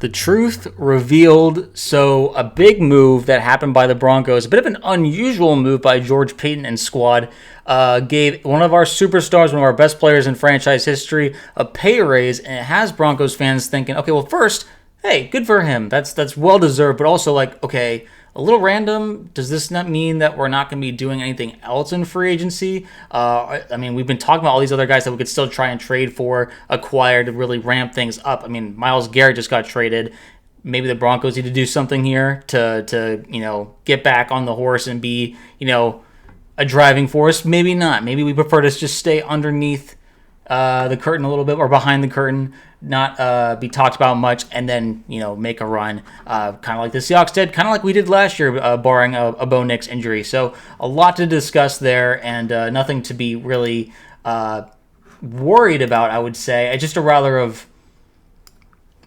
The truth revealed. So a big move that happened by the Broncos, a bit of an unusual move by George Paton and squad, gave one of our superstars, one of our best players in franchise history, a pay raise, and it has Broncos fans thinking, okay, well, first, hey, good for him. That's well deserved, but also like, okay, a little random. Does this not mean that we're not going to be doing anything else in free agency? I mean, we've been talking about all these other guys that we could still try and trade for, acquire to really ramp things up. I mean, Myles Garrett just got traded. Maybe the Broncos need to do something here to get back on the horse and be, a driving force. Maybe not. Maybe we prefer to just stay underneath the curtain a little bit, or behind the curtain, not be talked about much, and then make a run, kind of like the Seahawks did, kind of like we did last year, barring a Bo Nix injury. So a lot to discuss there, and nothing to be really worried about, I would say. Just a rather of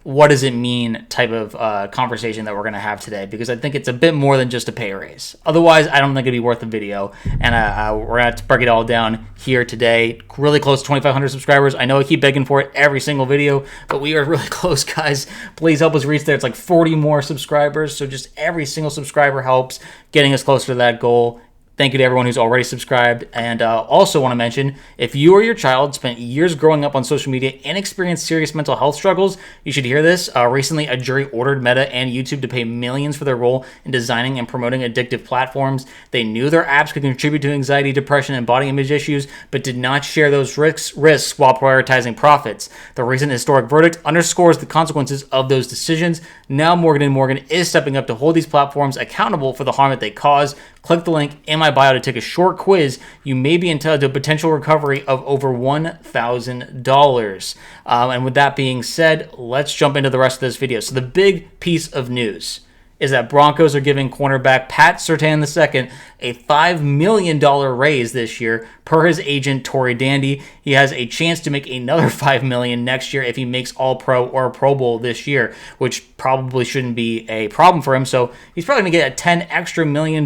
what does it mean type of conversation that we're going to have today, because I think it's a bit more than just a pay raise. Otherwise, I don't think it'd be worth the video, and we're going to have to break it all down here today. Really close to 2,500 subscribers. I know I keep begging for it every single video, but we are really close, guys. Please help us reach there. It's like 40 more subscribers, so just every single subscriber helps getting us closer to that goal. Thank you to everyone who's already subscribed. And also want to mention, if you or your child spent years growing up on social media and experienced serious mental health struggles, you should hear this. Recently, a jury ordered Meta and YouTube to pay millions for their role in designing and promoting addictive platforms. They knew their apps could contribute to anxiety, depression, and body image issues, but did not share those risks while prioritizing profits. The recent historic verdict underscores the consequences of those decisions. Now Morgan & Morgan is stepping up to hold these platforms accountable for the harm that they cause. Click the link in my bio to take a short quiz. You may be entitled to a potential recovery of over $1,000. And with that being said, let's jump into the rest of this video. So the big piece of news is that Broncos are giving cornerback Pat Surtain II a $5 million raise this year per his agent Tory Dandy. He has a chance to make another $5 million next year if he makes All-Pro or Pro Bowl this year, which probably shouldn't be a problem for him. So he's probably going to get a $10 extra million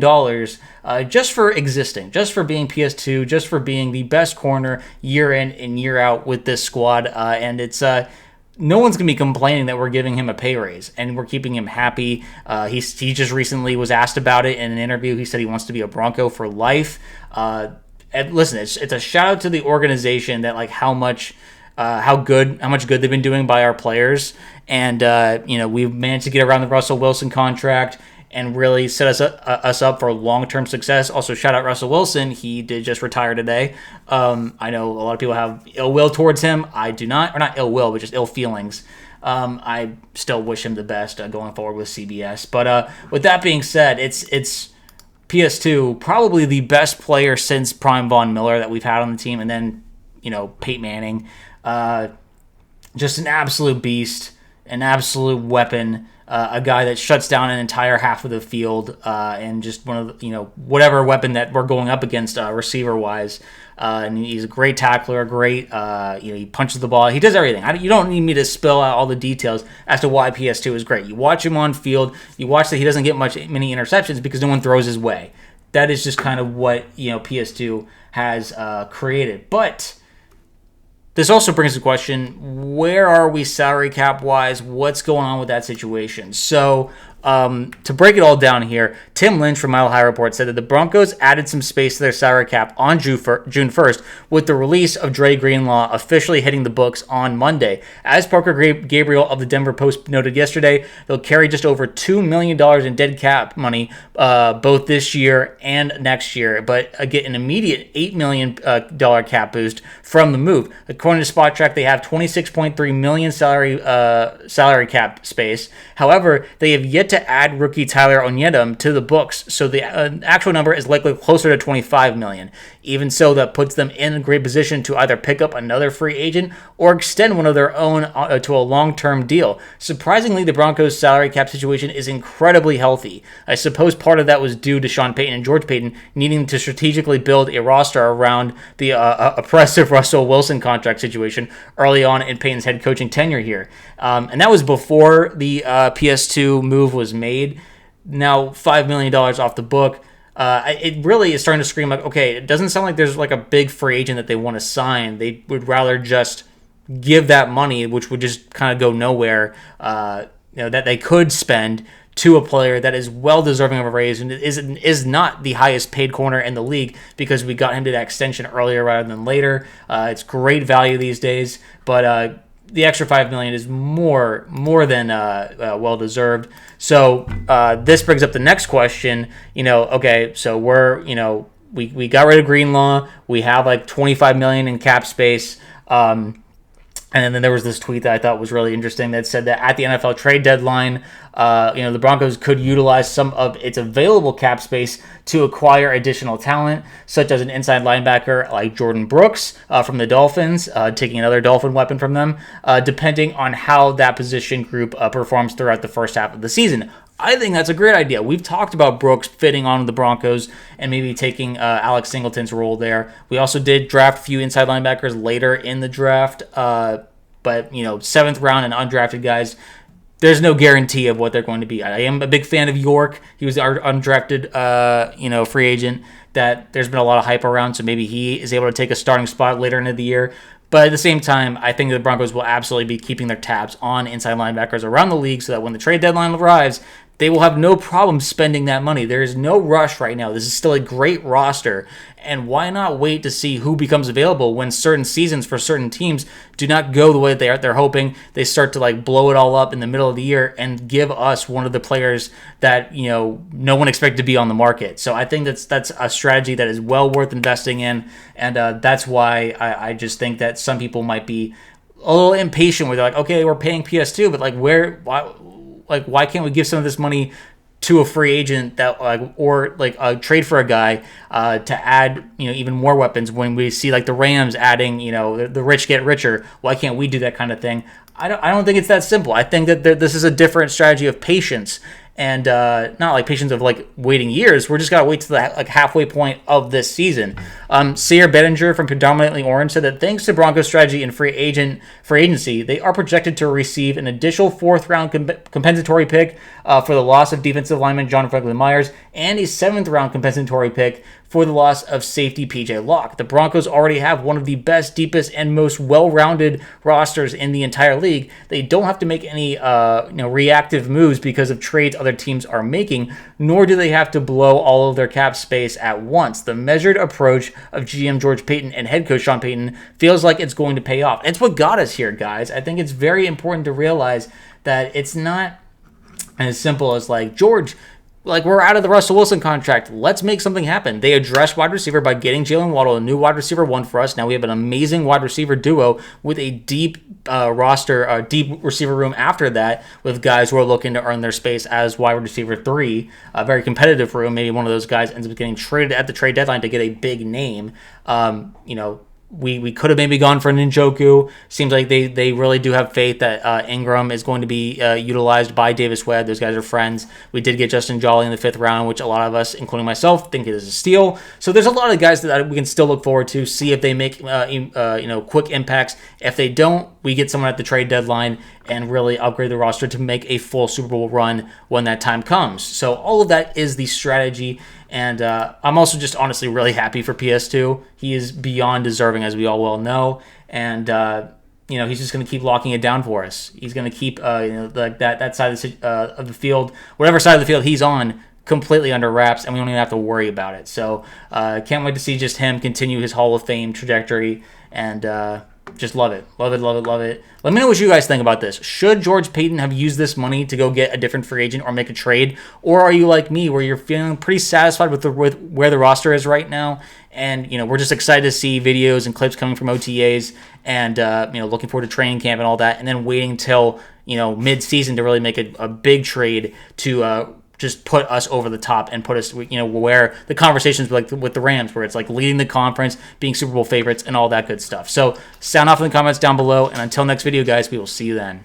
just for existing, just for being PS2, just for being the best corner year in and year out with this squad. And it's no one's going to be complaining that we're giving him a pay raise and we're keeping him happy. He just recently was asked about it in an interview. He said he wants to be a Bronco for life. And listen, it's a shout out to the organization that how much good they've been doing by our players. And we've managed to get around the Russell Wilson contract and really set us up for long-term success. Also, shout out Russell Wilson. He did just retire today. I know a lot of people have ill will towards him. I do not, or not ill will, but just ill feelings. I still wish him the best going forward with CBS. But with that being said, it's PS2, probably the best player since Prime Von Miller that we've had on the team, and then Peyton Manning. Just an absolute beast, an absolute weapon. A guy that shuts down an entire half of the field, and just one of the, whatever weapon that we're going up against receiver-wise. And he's a great tackler, he punches the ball. He does everything. You don't need me to spill out all the details as to why PS2 is great. You watch him on field. You watch that he doesn't get many interceptions because no one throws his way. That is just kind of what PS2 has created. But this also brings the question, where are we salary cap-wise? What's going on with that situation? So, to break it all down here, Tim Lynch from Mile High Report said that the Broncos added some space to their salary cap on June 1st with the release of Dre Greenlaw officially hitting the books on Monday. As Parker Gabriel of the Denver Post noted yesterday, they'll carry just over $2 million in dead cap money both this year and next year, but get an immediate $8 million cap boost from the move. According to Spot Track, they have $26.3 million salary cap space. However, they have yet to add rookie Tyler Onyedem to the books, so the actual number is likely closer to $25 million. Even so, that puts them in a great position to either pick up another free agent or extend one of their own to a long-term deal. Surprisingly, the Broncos' salary cap situation is incredibly healthy. I suppose part of that was due to Sean Payton and George Paton needing to strategically build a roster around the oppressive Russell Wilson contract situation early on in Payton's head coaching tenure here. And that was before the PS2 move was made. Now $5 million off the book. It really is starting to scream like, okay, it doesn't sound like there's like a big free agent that they want to sign. They would rather just give that money, which would just kind of go nowhere, that they could spend to a player that is well deserving of a raise and is not the highest paid corner in the league, because we got him to that extension earlier rather than later. It's great value these days, but the extra $5 million is more than well deserved. So this brings up the next question. Okay, so we got rid of Greenlaw. We have like $25 million in cap space. And then there was this tweet that I thought was really interesting that said that at the NFL trade deadline, the Broncos could utilize some of its available cap space to acquire additional talent, such as an inside linebacker like Jordan Brooks from the Dolphins, taking another Dolphin weapon from them, depending on how that position group performs throughout the first half of the season. I think that's a great idea. We've talked about Brooks fitting on the Broncos and maybe taking Alex Singleton's role there. We also did draft a few inside linebackers later in the draft, but seventh round and undrafted guys, there's no guarantee of what they're going to be. I am a big fan of York. He was our undrafted, free agent that there's been a lot of hype around, so maybe he is able to take a starting spot later into the year. But at the same time, I think the Broncos will absolutely be keeping their tabs on inside linebackers around the league so that when the trade deadline arrives, they will have no problem spending that money. There is no rush right now. This is still a great roster. And why not wait to see who becomes available when certain seasons for certain teams do not go the way that they're hoping? They start to blow it all up in the middle of the year and give us one of the players that no one expected to be on the market. So I think that's a strategy that is well worth investing in, and that's why I just think that some people might be a little impatient where they're like, okay, we're paying PS2, but why can't we give some of this money to a free agent that or trade for a guy to add even more weapons when we see the Rams adding the rich get richer? Why can't we do that kind of thing? I don't think it's that simple. I think that this is a different strategy of patience, and not patience of waiting years. We're just gotta wait to the halfway point of this season. Sear Bettinger from Predominantly Orange said that thanks to Broncos' strategy in free agency, they are projected to receive an additional fourth-round compensatory pick for the loss of defensive lineman John Franklin Myers and a seventh-round compensatory pick for the loss of safety PJ Locke. The Broncos already have one of the best, deepest, and most well-rounded rosters in the entire league. They don't have to make any reactive moves because of trades other teams are making, nor do they have to blow all of their cap space at once. The measured approach of GM George Paton and head coach Sean Payton feels like it's going to pay off. It's what got us here, guys. I think it's very important to realize that it's not as simple as George, we're out of the Russell Wilson contract. Let's make something happen. They addressed wide receiver by getting Jalen Waddle, a new wide receiver one for us. Now we have an amazing wide receiver duo with a deep roster, deep receiver room after that, with guys who are looking to earn their space as wide receiver 3. A very competitive room. Maybe one of those guys ends up getting traded at the trade deadline to get a big name. We could have maybe gone for Njoku. Seems like they really do have faith that Ingram is going to be utilized by Davis Webb. Those guys are friends. We did get Justin Jolly in the 5th round, which a lot of us, including myself, think it is a steal. So there's a lot of guys that we can still look forward to, see if they make quick impacts. If they don't, we get someone at the trade deadline and really upgrade the roster to make a full Super Bowl run when that time comes. So all of that is the strategy. And I'm also just honestly really happy for PS2. He is beyond deserving, as we all well know. And, he's just going to keep locking it down for us. He's going to keep that side of the field, whatever side of the field he's on, completely under wraps, and we don't even have to worry about it. So can't wait to see just him continue his Hall of Fame trajectory, and just love it. Love it, love it, love it. Let me know what you guys think about this. Should George Paton have used this money to go get a different free agent or make a trade? Or are you like me, where you're feeling pretty satisfied with where the roster is right now? And, we're just excited to see videos and clips coming from OTAs and, looking forward to training camp and all that. And then waiting till, mid-season to really make a big trade to just put us over the top and put us, where the conversations with the Rams, where it's leading the conference, being Super Bowl favorites, and all that good stuff. So sound off in the comments down below, and until next video, guys, we will see you then.